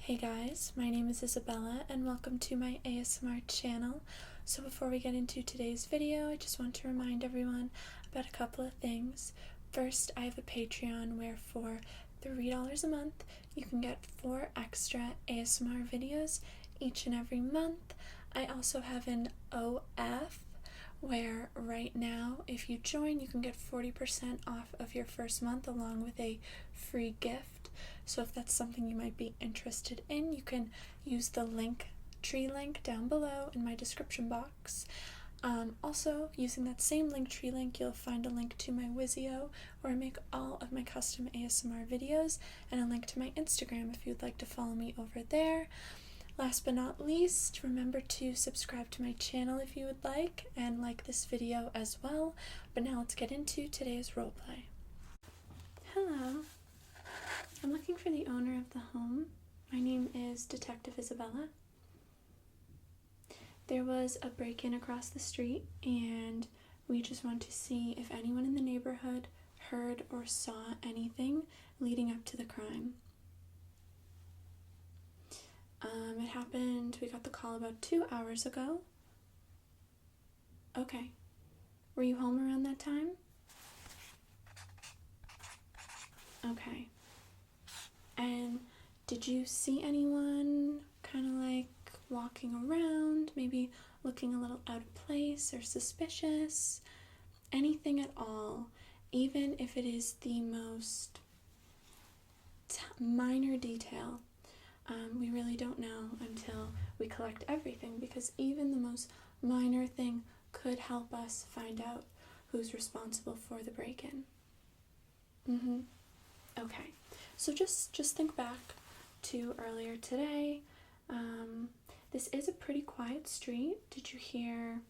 Hey guys, my name is Isabella and welcome to my ASMR channel. So before we get into today's video, I just want to remind everyone about a couple of things. First, I have a Patreon where for $3 a month, you can get 4 extra ASMR videos each and every month. I also have an OF where right now, if you join, you can get 40% off of your first month along with a free gift. So if that's something you might be interested in, you can use the tree link down below in my description box. Also, using that same tree link, you'll find a link to my Vizio where I make all of my custom ASMR videos, and a link to my Instagram if you'd like to follow me over there. Last but not least, remember to subscribe to my channel if you would like, and like this video as well. But now let's get into today's roleplay. Hello. I'm looking for the owner of the home. My name is Detective Isabella. There was a break-in across the street, and we just want to see if anyone in the neighborhood heard or saw anything leading up to the crime. It happened, we got the call about 2 hours ago. Okay. Were you home around that time? Okay. And did you see anyone kind of like walking around, maybe looking a little out of place or suspicious? Anything at all, even if it is the most minor detail. We really don't know until we collect everything, because even the most minor thing could help us find out who's responsible for the break-in. Okay, so just think back to earlier today. This is a pretty quiet street. Did you hear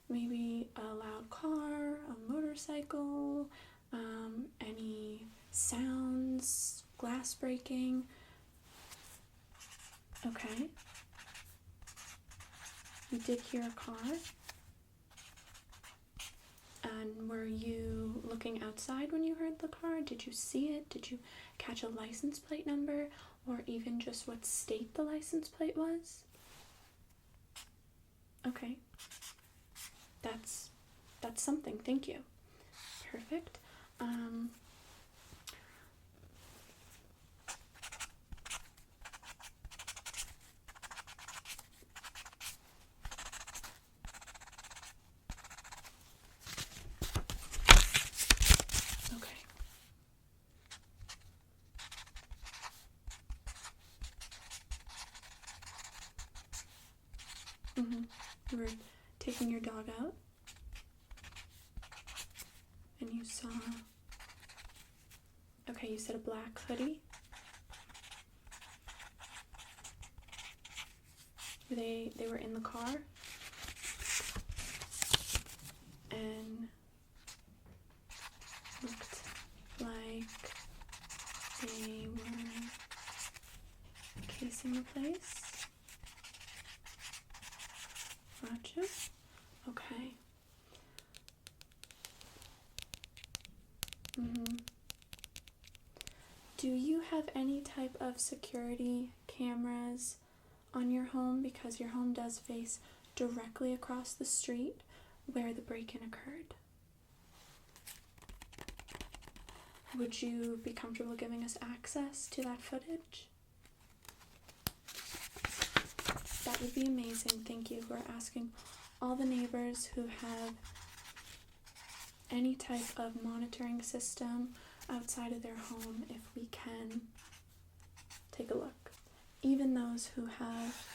maybe a loud car, a motorcycle, any sounds, glass breaking? Okay. You did hear a car? And were you looking outside when you heard the car? Did you see it? Did you catch a license plate number, or even just what state the license plate was? Okay. That's something. Thank you. Perfect. You were taking your dog out, and you saw, okay, you said a black hoodie. They were in the car, and looked like they were casing the place. Gotcha. Okay. Do you have any type of security cameras on your home? Because your home does face directly across the street where the break-in occurred. Would you be comfortable giving us access to that footage? That would be amazing. Thank you. We're asking all the neighbors who have any type of monitoring system outside of their home if we can take a look. Even those who have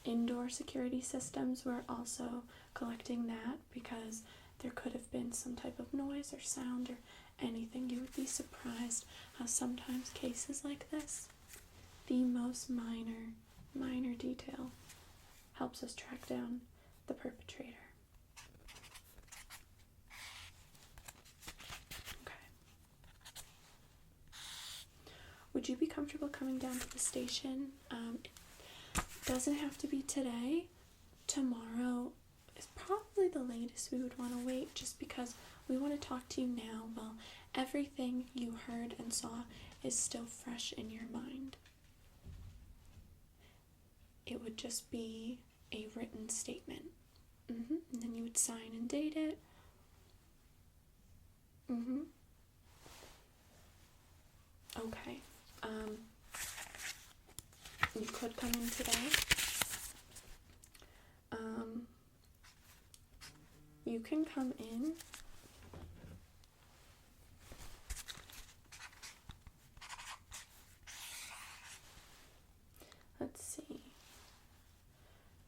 indoor security systems, we're also collecting that, because there could have been some type of noise or sound or anything. You would be surprised how sometimes cases like this, the most minor detail helps us track down the perpetrator. Okay. Would you be comfortable coming down to the station? It doesn't have to be today. Tomorrow is probably the latest we would want to wait, just because we want to talk to you now while everything you heard and saw is still fresh in your mind. it would just be a written statement. And then you would sign and date it. Okay. You could come in today. You can come in. Let's see.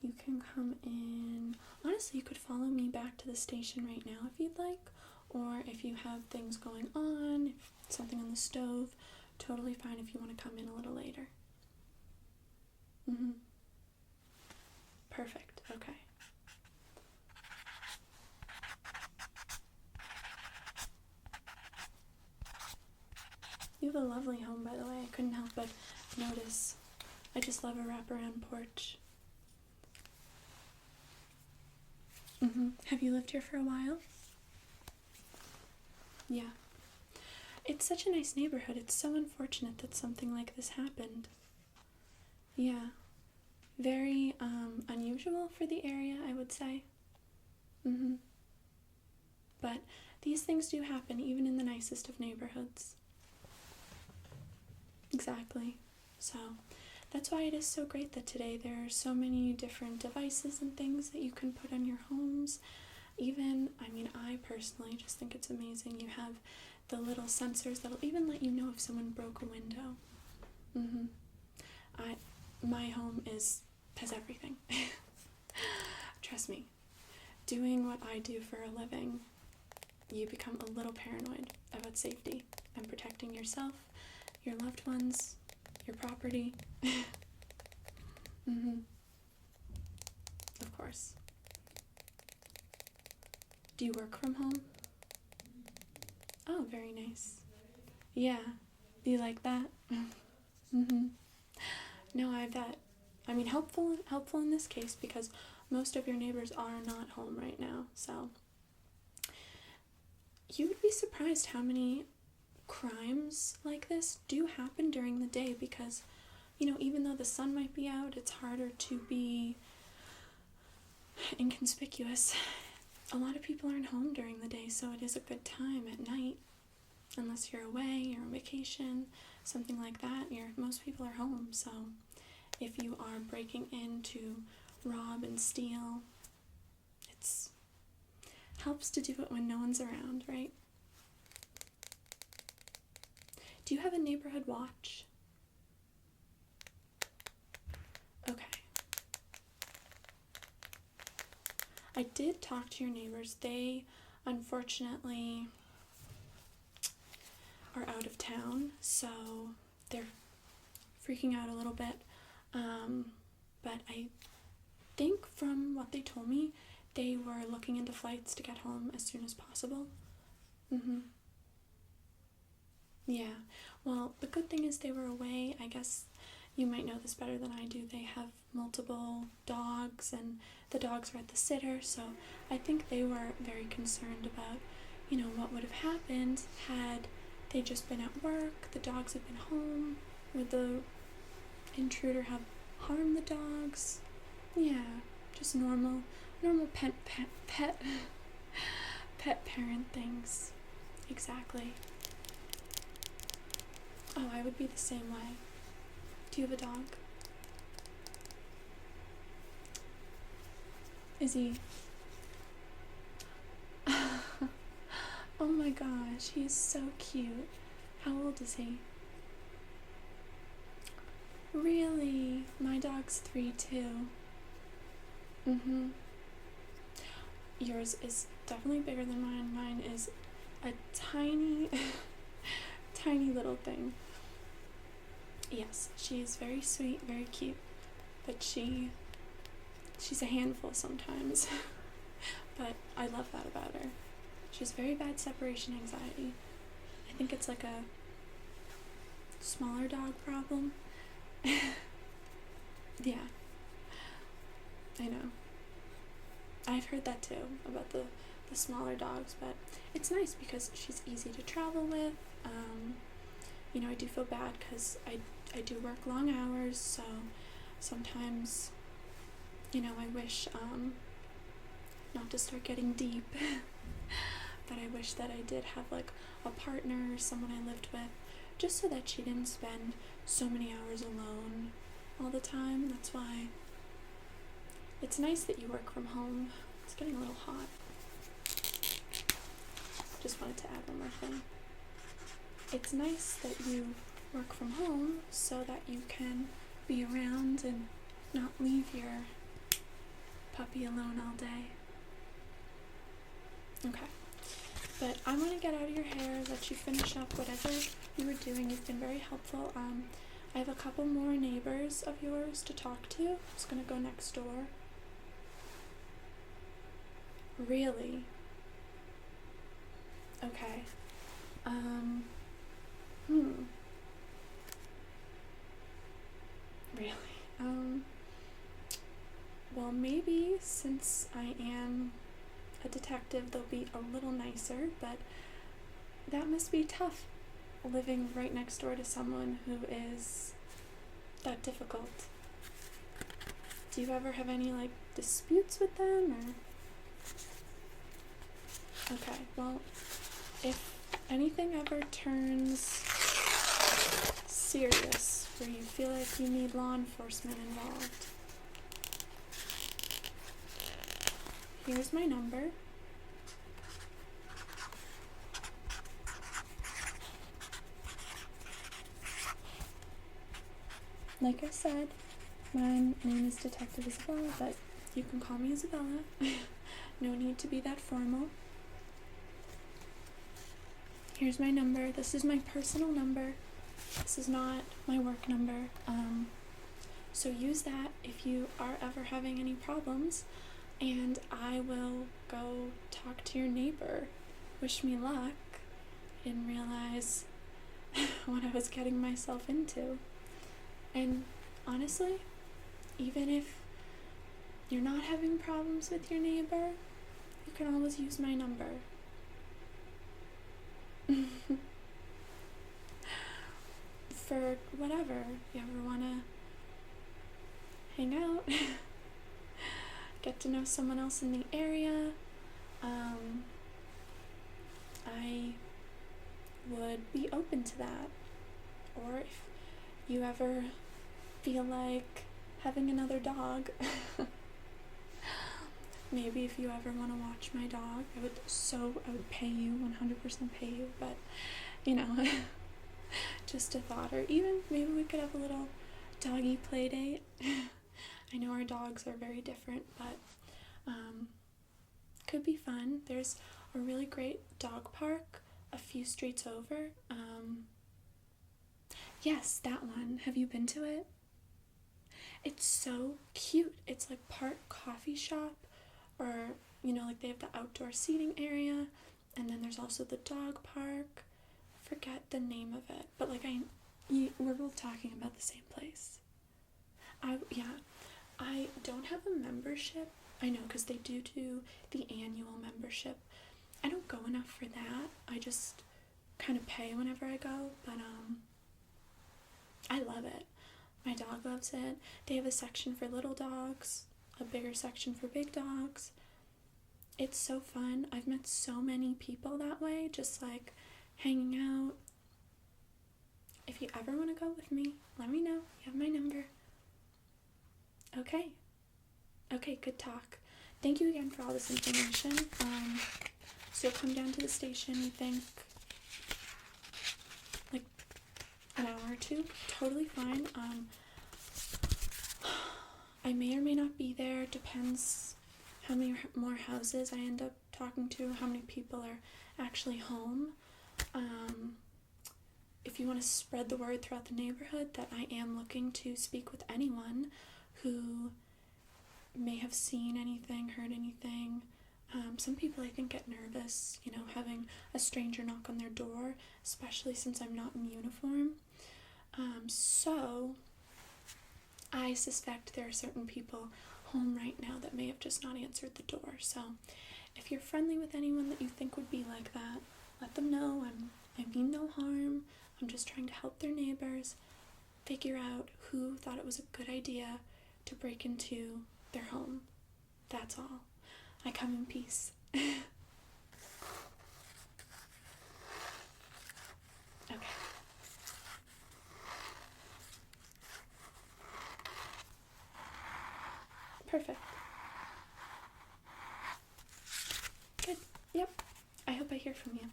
You can come in. Honestly, you could follow me back to the station right now if you'd like, or if you have things going on, something on the stove, totally fine if you want to come in a little later. Perfect. Okay. You have a lovely home, by the way. I couldn't help but notice. I just love a wraparound porch. Have you lived here for a while? Yeah. It's such a nice neighborhood. It's so unfortunate that something like this happened. Yeah. Very unusual for the area, I would say. But these things do happen even in the nicest of neighborhoods. Exactly. So that's why it is so great that today there are so many different devices and things that you can put on your homes. Even, I personally just think it's amazing. You have the little sensors that'll even let you know if someone broke a window. My home has everything. Trust me, doing what I do for a living, you become a little paranoid about safety and protecting yourself, your loved ones, your property. Of course. Do you work from home? Oh, very nice. Yeah. You like that? No, I bet. Helpful in this case because most of your neighbors are not home right now, so you would be surprised how many crimes like this do happen during the day because, even though the sun might be out, it's harder to be inconspicuous. A lot of people aren't home during the day, so it is a good time at night. Unless you're away, you're on vacation, something like that, most people are home, so if you are breaking in to rob and steal, it helps to do it when no one's around, right? Do you have a neighborhood watch? Okay. I did talk to your neighbors. They, unfortunately, are out of town, so they're freaking out a little bit. But I think from what they told me, they were looking into flights to get home as soon as possible. Yeah. Well, the good thing is they were away. I guess you might know this better than I do. They have multiple dogs, and the dogs are at the sitter, so I think they were very concerned about, what would have happened had they just been at work, the dogs had been home, would the intruder have harmed the dogs? Yeah, just normal pet parent things. Exactly. Oh, I would be the same way. Do you have a dog? Is he? Oh my gosh, he's so cute. How old is he? Really? My dog's 3 too. Yours is definitely bigger than mine. Mine is a tiny, tiny little thing. Yes, she's very sweet, very cute, but she's a handful sometimes. But I love that about her. She has very bad separation anxiety. I think it's like a smaller dog problem. Yeah, I know. I've heard that too, about the smaller dogs, but it's nice because she's easy to travel with. I do feel bad because I do work long hours, so sometimes, I wish, not to start getting deep, but I wish that I did have like a partner or someone I lived with, just so that she didn't spend so many hours alone all the time. That's why it's nice that you work from home. It's getting a little hot. Just wanted to add one more thing. It's nice that you work from home so that you can be around and not leave your puppy alone all day. Okay, but I want to get out of your hair, let you finish up whatever you were doing. You've been very helpful. I have a couple more neighbors of yours to talk to. I'm just going to go next door. Really? Okay. Really? Well, maybe since I am a detective, they'll be a little nicer, but that must be tough, living right next door to someone who is that difficult. Do you ever have any, like, disputes with them, or? Okay, well, if anything ever turns serious, where you feel like you need law enforcement involved, here's my number. Like I said, my name is Detective Isabella, but you can call me Isabella. No need to be that formal. Here's my number. This is my personal number. This is not my work number. So use that if you are ever having any problems, and I will go talk to your neighbor. Wish me luck. I didn't realize what I was getting myself into. And honestly, even if you're not having problems with your neighbor, you can always use my number. For whatever, you ever want to hang out, get to know someone else in the area, I would be open to that. Or if you ever feel like having another dog, maybe if you ever want to watch my dog, I would pay you, 100% pay you, but, just a thought. Or even maybe we could have a little doggy play date. I know our dogs are very different, but could be fun. There's a really great dog park a few streets over. Yes, that one. Have you been to it? It's so cute. It's like part coffee shop, or, like they have the outdoor seating area, and then there's also the dog park. I forget the name of it, but we're both talking about the same place. I don't have a membership. I know, because they do the annual membership. I don't go enough for that. I just kind of pay whenever I go, but I love it. My dog loves it. They have a section for little dogs, a bigger section for big dogs. It's so fun. I've met so many people that way, just like hanging out. If you ever want to go with me, let me know. You have my number. Okay, good talk. Thank you again for all this information. So you'll come down to the station, you think, like an hour or two? Totally fine. I may or may not be there. Depends how many more houses I end up talking to, how many people are actually home. If you want to spread the word throughout the neighborhood that I am looking to speak with anyone who may have seen anything, heard anything. Some people, I think, get nervous, having a stranger knock on their door, especially since I'm not in uniform. So I suspect there are certain people home right now that may have just not answered the door. So if you're friendly with anyone that you think would be like that, let them know. I mean no harm. I'm just trying to help their neighbors figure out who thought it was a good idea to break into their home. That's all. I come in peace. Okay. Perfect. Good. Yep. I hope I hear from you.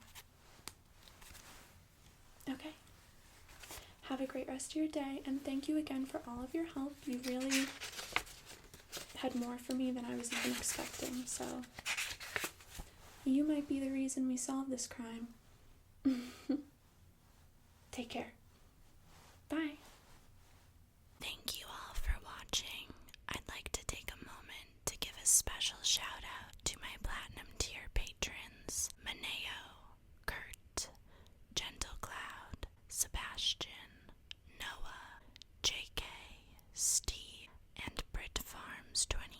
Okay. Have a great rest of your day, and thank you again for all of your help. You really had more for me than I was even expecting, so you might be the reason we solve this crime. Take care. Bye. Thank you all for watching. I'd like to take a moment to give a special shout out to my Platinum tier patrons, Maneo, Kurt, Gentle Cloud, Sebastian, Noah, JK, Steve, and Brit Farms 20.